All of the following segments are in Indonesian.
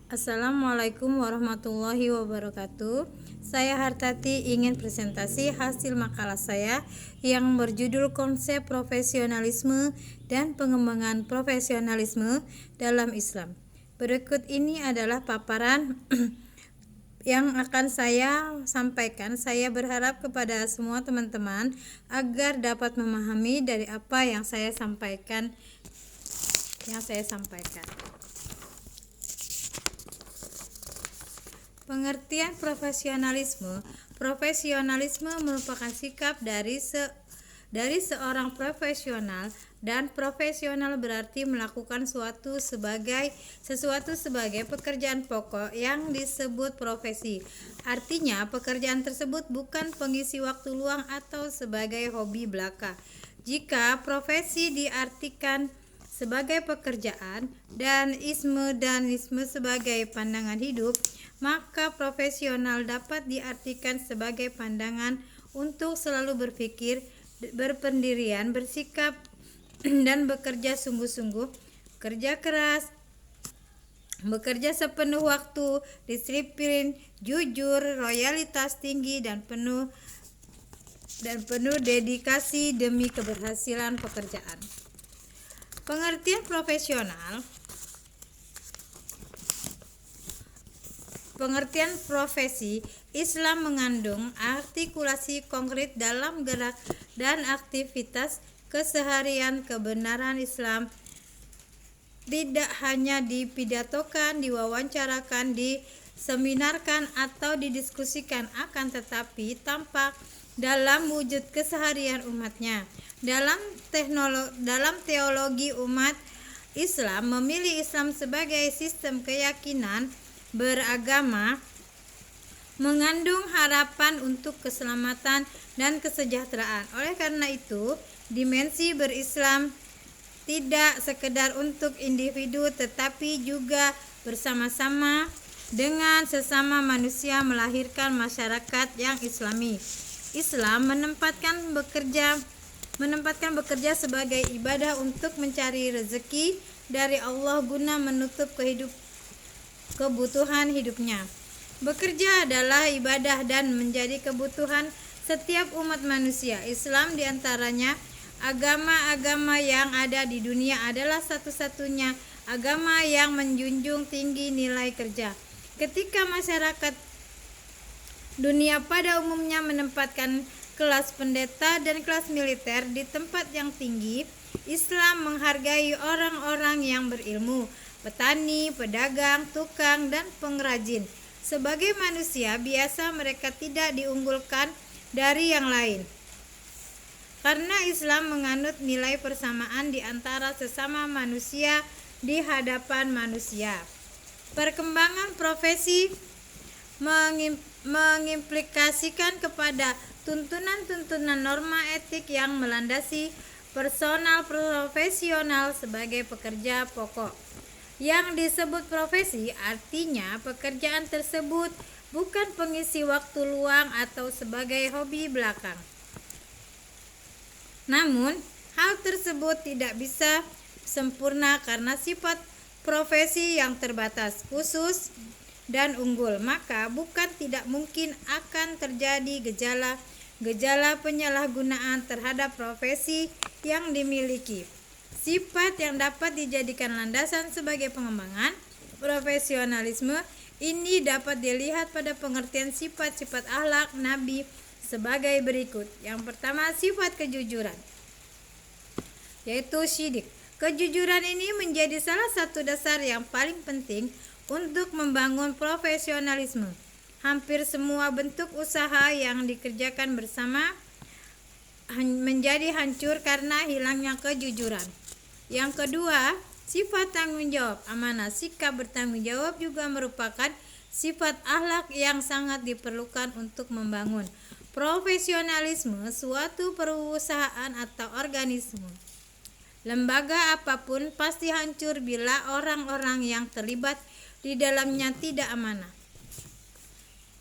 Assalamualaikum warahmatullahi wabarakatuh. Saya Hartati ingin presentasi hasil makalah saya yang berjudul Konsep Profesionalisme dan Pengembangan Profesionalisme dalam Islam. Berikut ini adalah paparan yang akan saya sampaikan. Saya berharap kepada semua teman-teman agar dapat memahami dari apa yang saya sampaikan. Pengertian profesionalisme. Profesionalisme merupakan sikap dari seorang profesional, dan profesional berarti melakukan sesuatu sebagai pekerjaan pokok yang disebut profesi. Artinya, pekerjaan tersebut bukan pengisi waktu luang atau sebagai hobi belaka. Jika profesi diartikan sebagai pekerjaan dan isme sebagai pandangan hidup, maka profesional dapat diartikan sebagai pandangan untuk selalu berpikir, berpendirian, bersikap, dan bekerja sungguh-sungguh, kerja keras, bekerja sepenuh waktu, disiplin, jujur, loyalitas tinggi, dan penuh dedikasi demi keberhasilan pekerjaan. Pengertian profesi. Islam mengandung artikulasi konkret dalam gerak dan aktivitas keseharian. Kebenaran Islam tidak hanya dipidatokan, diwawancarakan, diseminarkan, atau didiskusikan, akan tetapi tampak dalam wujud keseharian umatnya. Dalam teologi umat Islam memilih Islam sebagai sistem keyakinan beragama mengandung harapan untuk keselamatan dan kesejahteraan. Oleh karena itu, dimensi berislam tidak sekedar untuk individu tetapi juga bersama-sama dengan sesama manusia melahirkan masyarakat yang islami. Islam menempatkan bekerja sebagai ibadah untuk mencari rezeki dari Allah guna menutup kebutuhan hidupnya. Bekerja adalah ibadah dan menjadi kebutuhan setiap umat manusia. Islam diantaranya agama-agama yang ada di dunia adalah satu-satunya agama yang menjunjung tinggi nilai kerja. Ketika masyarakat dunia pada umumnya menempatkan kelas pendeta dan kelas militer di tempat yang tinggi, Islam menghargai orang-orang yang berilmu, petani, pedagang, tukang, dan pengrajin. Sebagai manusia biasa, mereka tidak diunggulkan dari yang lain. Karena Islam menganut nilai persamaan di antara sesama manusia di hadapan manusia. Perkembangan profesi mengimplikasikan kepada tuntunan-tuntunan norma etik yang melandasi personal profesional sebagai pekerja pokok. Yang disebut profesi artinya pekerjaan tersebut bukan pengisi waktu luang atau sebagai hobi belakang. Namun, hal tersebut tidak bisa sempurna karena sifat profesi yang terbatas, khusus, dan unggul. Maka bukan tidak mungkin akan terjadi gejala penyalahgunaan terhadap profesi yang dimiliki. Sifat yang dapat dijadikan landasan sebagai pengembangan profesionalisme ini dapat dilihat pada pengertian sifat-sifat akhlak Nabi sebagai berikut. Yang pertama, sifat kejujuran, yaitu syidik. Kejujuran ini menjadi salah satu dasar yang paling penting untuk membangun profesionalisme. Hampir semua bentuk usaha yang dikerjakan bersama menjadi hancur karena hilangnya kejujuran. Yang kedua, sifat tanggung jawab, amanah. Sikap bertanggung jawab juga merupakan sifat akhlak yang sangat diperlukan untuk membangun profesionalisme suatu perusahaan atau organisme. Lembaga apapun pasti hancur bila orang-orang yang terlibat di dalamnya tidak amanah.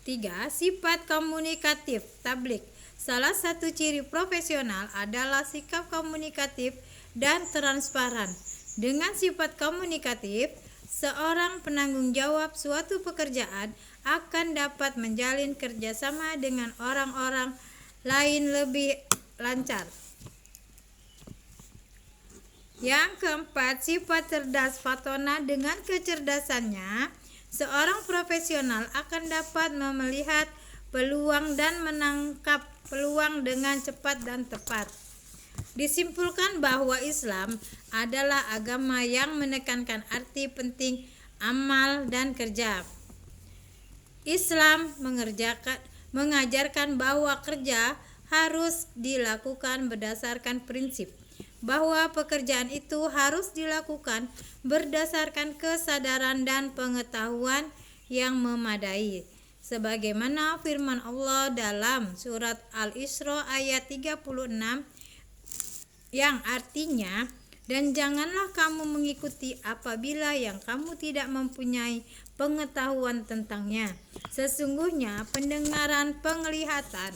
3. Sifat komunikatif, tablik. Salah satu ciri profesional adalah sikap komunikatif dan transparan. Dengan sifat komunikatif, seorang penanggung jawab suatu pekerjaan akan dapat menjalin kerjasama dengan orang-orang lain lebih lancar. Yang keempat, sifat cerdas Fatona. Dengan kecerdasannya, seorang profesional akan dapat melihat peluang dan menangkap peluang dengan cepat dan tepat. Disimpulkan bahwa Islam adalah agama yang menekankan arti penting amal dan kerja. Islam mengajarkan bahwa kerja harus dilakukan berdasarkan prinsip, bahwa pekerjaan itu harus dilakukan berdasarkan kesadaran dan pengetahuan yang memadai, sebagaimana firman Allah dalam surat Al-Isra ayat 36 yang artinya, dan janganlah kamu mengikuti apabila yang kamu tidak mempunyai pengetahuan tentangnya. Sesungguhnya pendengaran, penglihatan,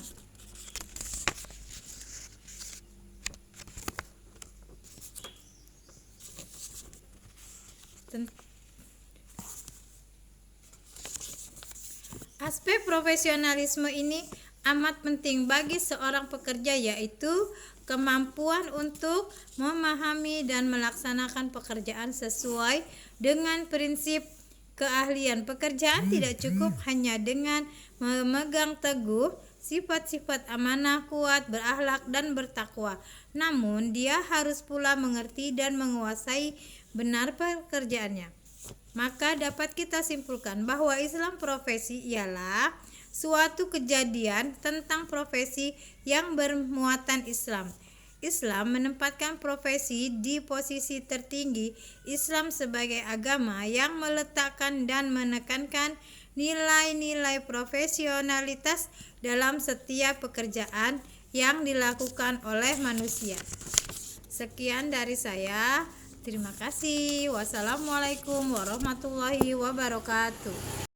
aspek profesionalisme ini amat penting bagi seorang pekerja, yaitu kemampuan untuk memahami dan melaksanakan pekerjaan sesuai dengan prinsip keahlian pekerjaan. Tidak cukup hanya dengan memegang teguh sifat-sifat amanah, kuat, berakhlak, dan bertakwa, namun dia harus pula mengerti dan menguasai benar pekerjaannya. Maka dapat kita simpulkan bahwa Islam profesi ialah suatu kejadian tentang profesi yang bermuatan Islam. Islam menempatkan profesi di posisi tertinggi. Islam sebagai agama yang meletakkan dan menekankan nilai-nilai profesionalitas dalam setiap pekerjaan yang dilakukan oleh manusia. Sekian dari saya. Terima kasih. Wassalamualaikum warahmatullahi wabarakatuh.